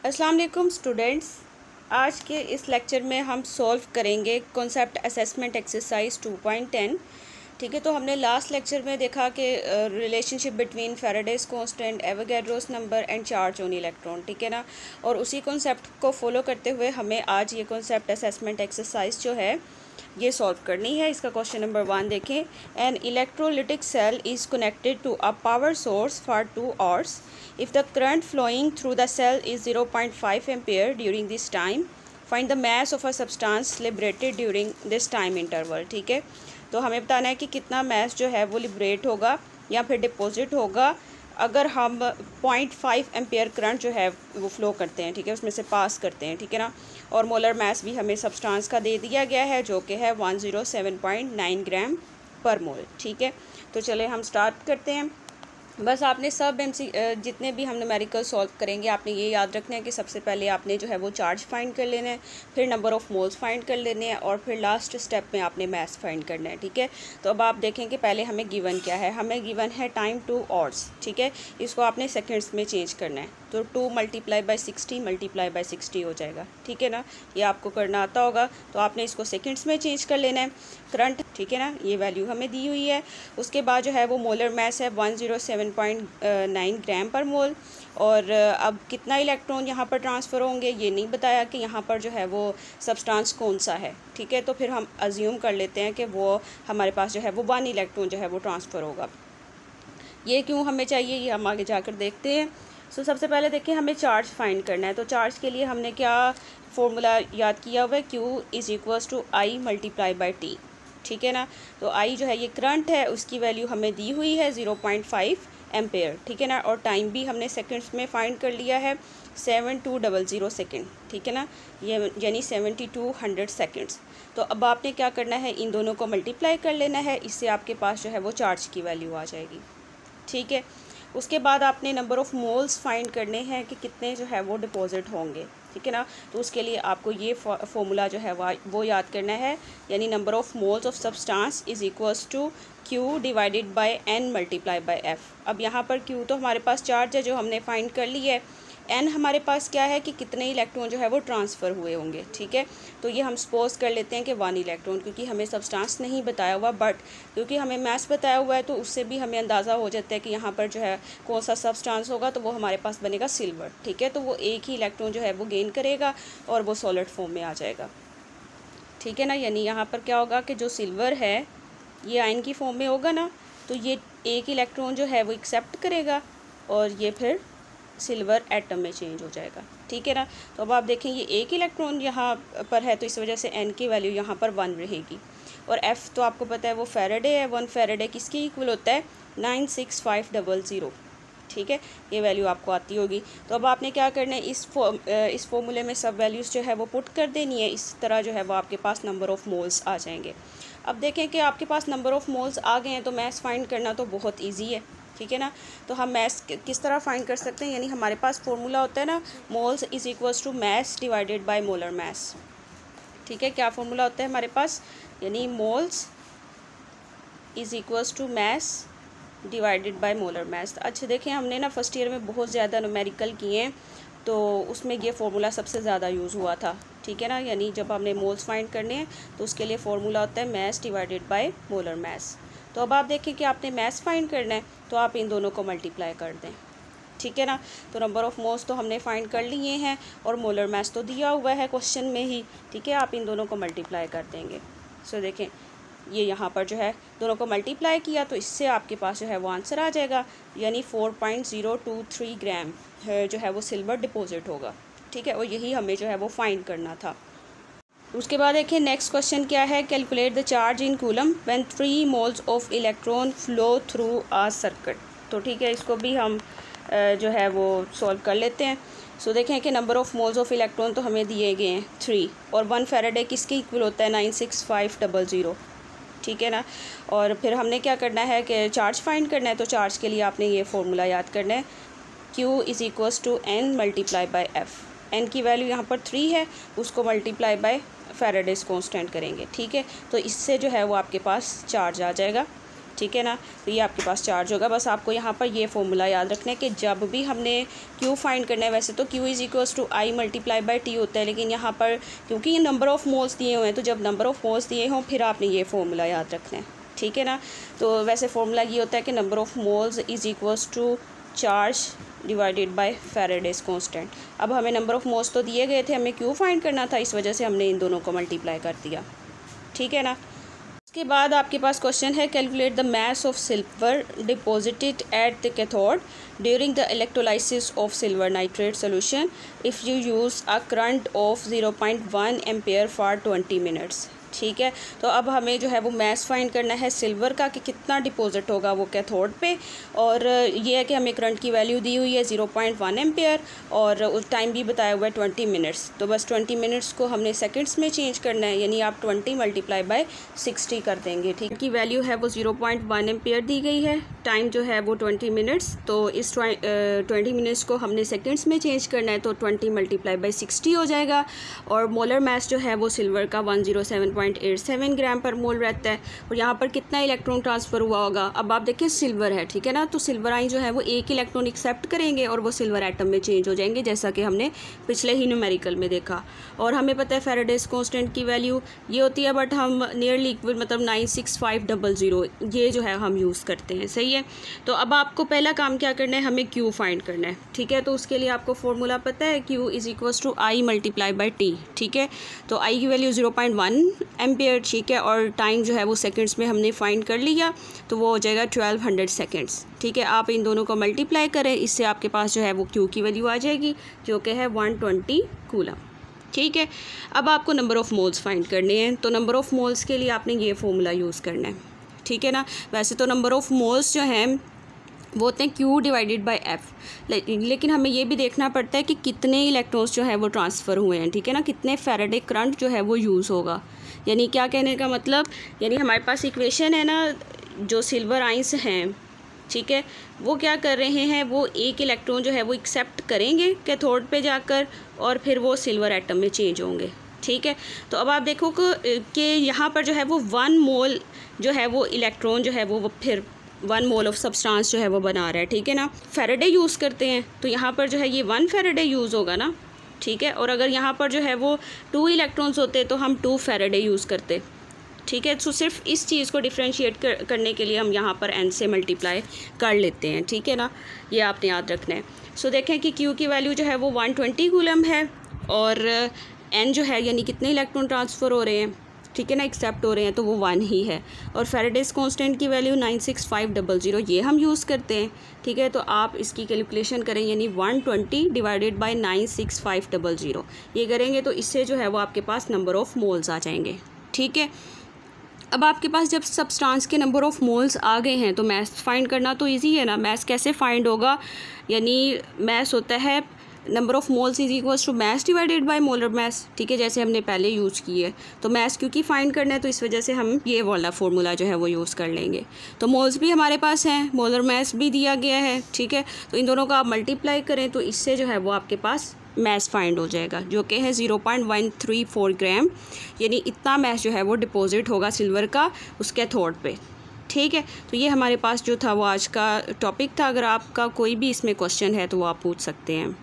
अस्सलाम वालेकुम स्टूडेंट्स। आज के इस लेक्चर में हम सॉल्व करेंगे कॉन्सेप्ट असेसमेंट एक्सरसाइज 2.10। ठीक है, तो हमने लास्ट लेक्चर में देखा कि relationship between Faraday's constant, Avogadro's number and charge on electron. ठीक है ना, और उसी कॉन्सेप्ट को फॉलो करते हुए हमें आज ये कॉन्सेप्ट असेसमेंट एक्सरसाइज जो है ये सॉल्व करनी है। इसका क्वेश्चन नंबर 1 देखें। An electrolytic cell is connected to a power source for 2 hours. If the current flowing through the cell is 0.5 ampere during this time, find the mass of a substance liberated during this time interval। ठीक है, तो हमें बताना है कि कितना मास जो है वो लिबरेट होगा या फिर डिपॉजिट होगा अगर हम 0.5 एम्पियर करंट जो है वो फ़्लो करते हैं। ठीक है, उसमें से पास करते हैं। ठीक है ना, और मोलर मास भी हमें सब्सटेंस का दे दिया गया है जो कि है 107.9 ग्राम पर मोल। ठीक है, तो चले हम स्टार्ट करते हैं। बस आपने सब जितने भी हम न्यूमेरिकल सॉल्व करेंगे आपने ये याद रखना है कि सबसे पहले आपने जो है वो चार्ज फाइंड कर लेना है, फिर नंबर ऑफ़ मोल्स फाइंड कर लेने हैं और फिर लास्ट स्टेप में आपने मास फाइंड करना है। ठीक है, तो अब आप देखें कि पहले हमें गिवन क्या है। हमें गिवन है टाइम 2 hours। ठीक है, इसको आपने सेकेंड्स में चेंज करना है, तो 2 × 60 × 60 हो जाएगा। ठीक है ना, ये आपको करना आता होगा, तो आपने इसको सेकेंड्स में चेंज कर लेना है करंट। ठीक है ना, ये वैल्यू हमें दी हुई है। उसके बाद जो है वो मोलर मास है 107.9 ग्राम पर मोल। और अब कितना इलेक्ट्रॉन यहाँ पर ट्रांसफ़र होंगे ये नहीं बताया कि यहाँ पर जो है वो सब्सटेंस कौन सा है। ठीक है, तो फिर हम अज्यूम कर लेते हैं कि वो हमारे पास जो है वो 1 इलेक्ट्रॉन जो है वो ट्रांसफ़र होगा। ये क्यों हमें चाहिए ये हम आगे जाकर देखते हैं। सो सबसे पहले देखिए हमें चार्ज फाइंड करना है। तो चार्ज के लिए हमने क्या फॉर्मूला याद किया हुआ है, Q = I × T। ठीक है ना, तो I जो है ये करंट है, उसकी वैल्यू हमें दी हुई है 0.5 एम्पेयर। ठीक है ना, और टाइम भी हमने सेकंड्स में फाइंड कर लिया है 7200 सेकेंड। ठीक है ना, ये यानी 7200 सेकेंड्स। तो अब आपने क्या करना है, इन दोनों को मल्टीप्लाई कर लेना है, इससे आपके पास जो है वो चार्ज की वैल्यू आ जाएगी। ठीक है, उसके बाद आपने नंबर ऑफ़ मोल्स फाइंड करने हैं कि कितने जो है वो डिपॉजिट होंगे। ठीक है ना, तो उसके लिए आपको ये फॉर्मूला जो है वो याद करना है, यानी number of moles of substance is equals to Q / N × F। अब यहाँ पर Q तो हमारे पास चार्ज है जो हमने फाइंड कर ली है, N हमारे पास क्या है कि कितने इलेक्ट्रॉन जो है वो ट्रांसफ़र हुए होंगे। ठीक है, तो ये हम सपोज कर लेते हैं कि 1 इलेक्ट्रॉन, क्योंकि हमें सब्सटेंस नहीं बताया हुआ, बट क्योंकि हमें मास बताया हुआ है तो उससे भी हमें अंदाज़ा हो जाता है कि यहाँ पर जो है कौन सा सब्सटेंस होगा, तो वो हमारे पास बनेगा सिल्वर। ठीक है, तो वो एक ही इलेक्ट्रॉन जो है वो गेन करेगा और वो सॉलिड फॉर्म में आ जाएगा। ठीक है ना, यानी यहाँ पर क्या होगा कि जो सिल्वर है ये आयन की फॉर्म में होगा ना, तो ये एक इलेक्ट्रॉन जो है वो एक्सेप्ट करेगा और ये फिर सिल्वर एटम में चेंज हो जाएगा। ठीक है ना, तो अब आप देखें ये एक इलेक्ट्रॉन यहाँ पर है तो इस वजह से N की वैल्यू यहाँ पर 1 रहेगी। और F तो आपको पता है वो फैराडे है, 1 फैराडे किसकी इक्वल होता है 96500। ठीक है, ये वैल्यू आपको आती होगी। तो अब आपने क्या करना है, इस फॉर्मूले में सब वैल्यूज़ जो है वो पुट कर देनी है, इस तरह जो है वो आपके पास नंबर ऑफ़ मोल्स आ जाएंगे। अब देखें कि आपके पास नंबर ऑफ़ मोल्स आ गए हैं तो मास फाइंड करना तो बहुत ईजी है। ठीक है ना, तो हम मास किस तरह फाइंड कर सकते हैं, यानी हमारे पास फॉर्मूला होता है ना, moles is equals to mass divided by molar mass. ठीक है, क्या फॉर्मूला होता है हमारे पास, यानी moles is equals to mass divided by molar mass. अच्छा देखें, हमने ना फर्स्ट ईयर में बहुत ज़्यादा न्यूमेरिकल किए हैं तो उसमें ये फार्मूला सबसे ज़्यादा यूज़ हुआ था। ठीक है ना, यानी जब हमने मोल्स फाइंड करने हैं तो उसके लिए फार्मूला होता है मास डिवाइडेड बाय मोलर मास। तो अब आप देखें कि आपने मास फाइंड करना है तो आप इन दोनों को मल्टीप्लाई कर दें। ठीक है ना, तो नंबर ऑफ़ मोल्स तो हमने फाइंड कर लिए हैं और मोलर मास तो दिया हुआ है क्वेश्चन में ही। ठीक है, आप इन दोनों को मल्टीप्लाई कर देंगे। सो देखें ये यहाँ पर जो है दोनों को मल्टीप्लाई किया तो इससे आपके पास जो है वो आंसर आ जाएगा, यानी 4.023 ग्राम जो है वो सिल्वर डिपॉजिट होगा। ठीक है, और यही हमें जो है वो फाइंड करना था। उसके बाद देखिए नेक्स्ट क्वेश्चन क्या है, calculate the charge in coulomb when 3 moles of electron flow through a circuit. तो ठीक है, इसको भी हम जो है वो सॉल्व कर लेते हैं। सो देखें कि number of moles of electron तो हमें दिए गए हैं 3, और 1 फैराडे किसके इक्वल होता है 96500। ठीक है ना, और फिर हमने क्या करना है कि चार्ज फाइंड करना है। तो चार्ज के लिए आपने ये फॉर्मूला याद करना है, Q = N × F। N की वैल्यू यहाँ पर 3 है, उसको मल्टीप्लाई बाय फैराडेज कांस्टेंट करेंगे। ठीक है, तो इससे जो है वो आपके पास चार्ज आ जाएगा। ठीक है ना। तो ये आपके पास चार्ज होगा। बस आपको यहाँ पर ये फॉर्मूला याद रखना है कि जब भी हमने Q फाइंड करना है, वैसे तो Q is equals to I multiply by T होता है, लेकिन यहाँ पर क्योंकि ये नंबर ऑफ़ मोल्स दिए हुए हैं, तो जब नंबर ऑफ़ मोल्स दिए हों फिर आपने ये फॉर्मूला याद रखना है, ठीक है ना। तो वैसे फॉर्मूला ये होता है कि number of moles is equals to charge divided by Faraday's constant. अब हमें नंबर ऑफ़ मोल्स तो दिए गए थे, हमें Q फाइंड करना था, इस वजह से हमने इन दोनों को मल्टीप्लाई कर दिया, ठीक है ना। उसके बाद आपके पास क्वेश्चन है, calculate the mass of silver deposited at the cathode during the electrolysis of silver nitrate solution if you use a current of 0.1 ampere for 20 minutes, ठीक है। तो अब हमें जो है वो मास फाइंड करना है सिल्वर का कि कितना डिपॉजिट होगा वो कैथोड पे, और ये है कि हमें करंट की वैल्यू दी हुई है 0.1 एम्पेयर और उस टाइम भी बताया हुआ है 20 मिनट्स। तो बस 20 मिनट्स को हमने सेकंड्स में चेंज करना है, यानी आप 20 मल्टीप्लाई बाय 60 कर देंगे, ठीक। की वैल्यू है वो 0.1 एम्पेयर दी गई है, टाइम जो है वो 20 मिनट्स। तो इस 20 मिनट्स को हमने सेकेंड्स में चेंज करना है, तो 20 मल्टीप्लाई बाई 60 हो जाएगा। और मोलर मास जो है वो सिल्वर का 107.87 ग्राम पर मोल रहता है। और यहाँ पर कितना इलेक्ट्रॉन ट्रांसफ़र हुआ होगा, अब आप देखिए सिल्वर है, ठीक है ना। तो सिल्वर आयन जो है वो एक इलेक्ट्रॉन एक्सेप्ट करेंगे और वो सिल्वर एटम में चेंज हो जाएंगे, जैसा कि हमने पिछले ही न्यूमेरिकल में देखा। और हमें पता है फैराडेज कांस्टेंट की वैल्यू ये होती है, बट हम नियर लिक्विड मतलब 96500 ये जो है हम यूज़ करते हैं, सही है। तो अब आपको पहला काम क्या करना है, हमें Q फाइंड करना है, ठीक है। तो उसके लिए आपको फॉर्मूला पता है, Q is equals to I multiply by T, ठीक है। तो I की वैल्यू 0.1 एम्पेयर, ठीक है, और टाइम जो है वो सेकंड्स में हमने फाइंड कर लिया, तो वो हो जाएगा 1200 सेकंड्स, ठीक है। आप इन दोनों को मल्टीप्लाई करें, इससे आपके पास जो है वो Q की वैल्यू आ जाएगी, जो कि है 120 कूलम, ठीक है। अब आपको नंबर ऑफ़ मोल्स फाइंड करने हैं, तो नंबर ऑफ़ मोल्स के लिए आपने ये फॉर्मूला यूज़ करना है, ठीक है ना। वैसे तो नंबर ऑफ़ मोल्स जो हैं वो होते हैं Q डिवाइडेड बाय F, लेकिन हमें ये भी देखना पड़ता है कि कितने इलेक्ट्रॉन्स जो है वो ट्रांसफ़र हुए हैं, ठीक है ना, कितने फैराडे करंट जो है वो यूज़ होगा। यानी क्या कहने का मतलब, यानी हमारे पास इक्वेशन है ना, जो सिल्वर आइंस हैं, ठीक है, वो क्या कर रहे हैं, वो एक इलेक्ट्रॉन जो है वो एक्सेप्ट करेंगे कैथोड पे जाकर और फिर वो सिल्वर एटम में चेंज होंगे, ठीक है। तो अब आप देखो कि यहाँ पर जो है वो 1 मोल जो है वो इलेक्ट्रॉन जो है वो फिर 1 मोल ऑफ सब्सटेंस जो है वो बना रहा है, ठीक है ना। फैराडे यूज़ करते हैं, तो यहाँ पर जो है ये 1 फैराडे यूज़ होगा ना, ठीक है। और अगर यहाँ पर जो है वो 2 इलेक्ट्रॉन्स होते तो हम 2 फैराडे यूज़ करते, ठीक है। तो सिर्फ इस चीज़ को डिफ्रेंशिएट करने के लिए हम यहाँ पर n से मल्टीप्लाई कर लेते हैं, ठीक है ना, ये आपने याद रखना है। सो देखें कि Q की वैल्यू जो है वो 120 कूलम है और n जो है यानी कितने इलेक्ट्रॉन ट्रांसफ़र हो रहे हैं, ठीक है ना, एक्सेप्ट हो रहे हैं, तो वो 1 ही है। और फैराडेज कांस्टेंट की वैल्यू 96500 ये हम यूज़ करते हैं, ठीक है। तो आप इसकी कैलकुलेशन करें, यानी 120 डिवाइडेड बाय 96500 ये करेंगे तो इससे जो है वो आपके पास नंबर ऑफ़ मोल्स आ जाएंगे, ठीक है। अब आपके पास जब सब्सटेंस के नंबर ऑफ़ मोल्स आ गए हैं तो मास फाइंड करना तो इजी है ना। मास कैसे फाइंड होगा, यानी मास होता है number of moles is equals to mass divided by molar mass, ठीक है, जैसे हमने पहले यूज़ की है। तो मास क्योंकि फाइंड करना है तो इस वजह से हम ये वाला फार्मूला जो है वो यूज़ कर लेंगे। तो मोल्स भी हमारे पास हैं, मोलर मास भी दिया गया है, ठीक है। तो इन दोनों का आप मल्टीप्लाई करें तो इससे जो है वो आपके पास मास फाइंड हो जाएगा, जो कि है 0.134 ग्राम, यानी इतना मास जो है वो डिपॉजिट होगा सिल्वर का उस कैथोड पे, ठीक है। तो ये हमारे पास जो था वो आज का टॉपिक था। अगर आपका कोई भी इसमें क्वेश्चन है तो वो आप पूछ सकते हैं।